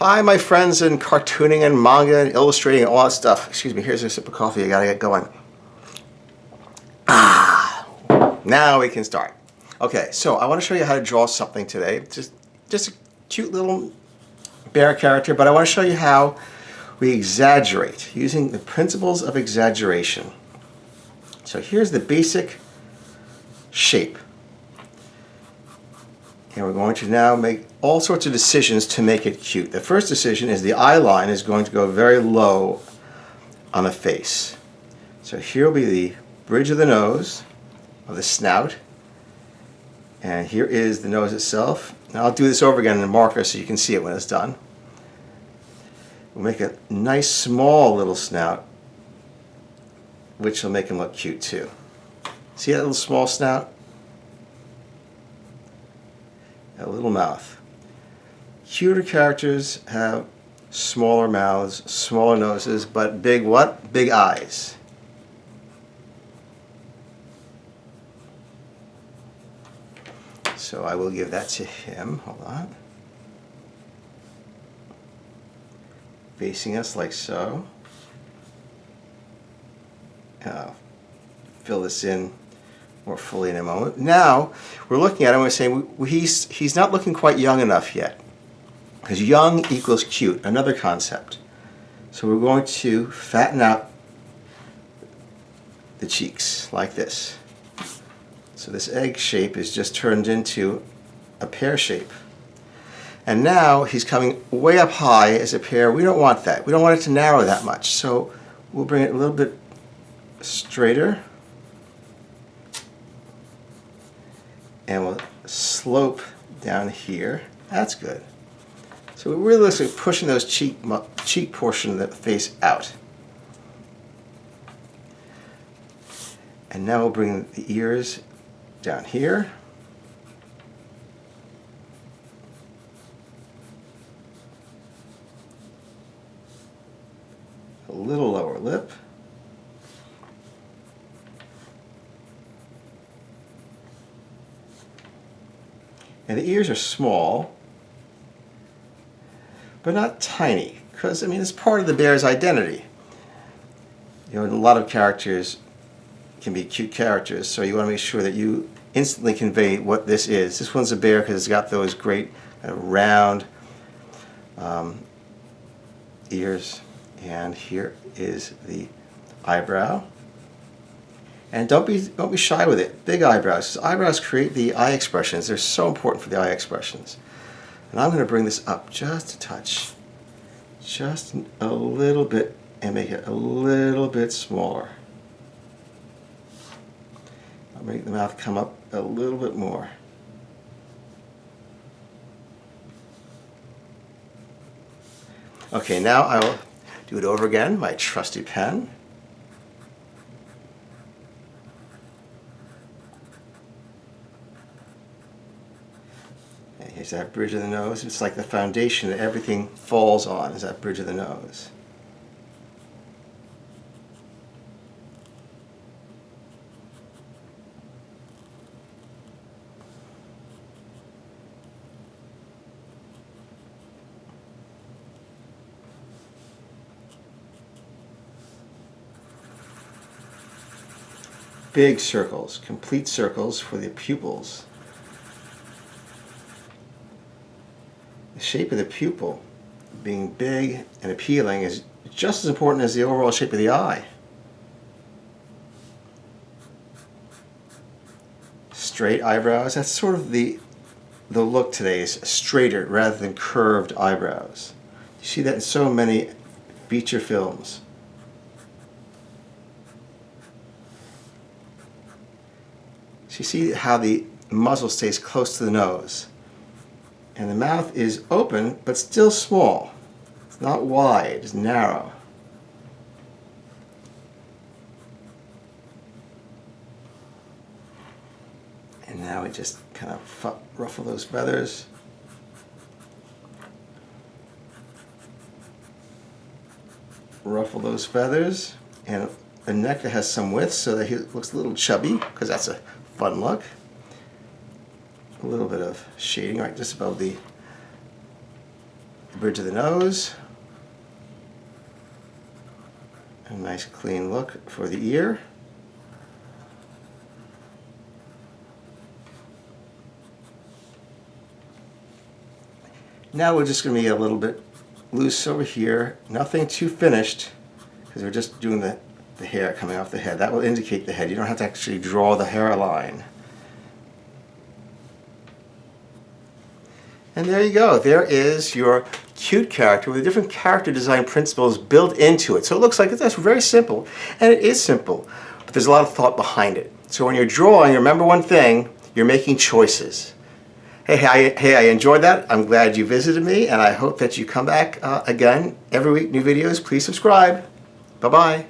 Hi, my friends in cartooning and manga and illustrating and all that stuff. Excuse me, here's a sip of coffee. I gotta get going. Now we can start. Okay, so I want to show you how to draw something today. Just a cute little bear character, but I want to show you how we exaggerate using the principles of exaggeration. So here's the basic shape. And we're going to now make all sorts of decisions to make it cute. The first decision is the eye line is going to go very low on the face. So here will be the bridge of the nose, of the snout, and here is the nose itself. Now I'll do this over again in a marker so you can see it when it's done. We'll make a nice small little snout, which will make him look cute too. See that little small snout? A little mouth. Cuter characters have smaller mouths, smaller noses, but big what? Big eyes. So I will give that to him. Hold on. Facing us like so. Fill this in more fully in a moment. Now we're looking at him and we're saying he's not looking quite young enough yet, because young equals cute, another concept. So we're going to fatten out the cheeks like this. So this egg shape is just turned into a pear shape. And now he's coming way up high as a pear. We don't want that. We don't want it to narrow that much. So we'll bring it a little bit straighter. And we'll slope down here. That's good. So we're really pushing those cheek portion of the face out. And now we'll bring the ears down here. A little lower lip. And the ears are small, but not tiny, because I mean it's part of the bear's identity. You know, a lot of characters can be cute characters, so you want to make sure that you instantly convey what this is. This one's a bear because it's got those great round ears, and here is the eyebrow. And don't be shy with it. Big eyebrows. Eyebrows create the eye expressions. They're so important for the eye expressions. And I'm going to bring this up just a touch, just a little bit, and make it a little bit smaller. I'll make the mouth come up a little bit more. Okay, now I will do it over again, my trusty pen. And here's that bridge of the nose. It's like the foundation that everything falls on, is that bridge of the nose. Big circles, complete circles for the pupils. The shape of the pupil being big and appealing is just as important as the overall shape of the eye. Straight eyebrows, that's sort of the look today, is straighter rather than curved eyebrows. You see that in so many feature films. So you see how the muzzle stays close to the nose. And the mouth is open, but still small. It's not wide, it's narrow. And now we just kind of ruffle those feathers. Ruffle those feathers. And the neck has some width so that he looks a little chubby, because that's a fun look. A little bit of shading right just above the the bridge of the nose. A nice clean look for the ear. Now we're just going to be a little bit loose over here. Nothing too finished, because we're just doing the hair coming off the head. That will indicate the head. You don't have to actually draw the hairline. And there you go. There is your cute character with different character design principles built into it. So it looks like that's very simple, and it is simple, but there's a lot of thought behind it. So when you're drawing, remember one thing, you're making choices. Hey, I enjoyed that. I'm glad you visited me, and I hope that you come back again every week, new videos. Please subscribe. Bye-bye.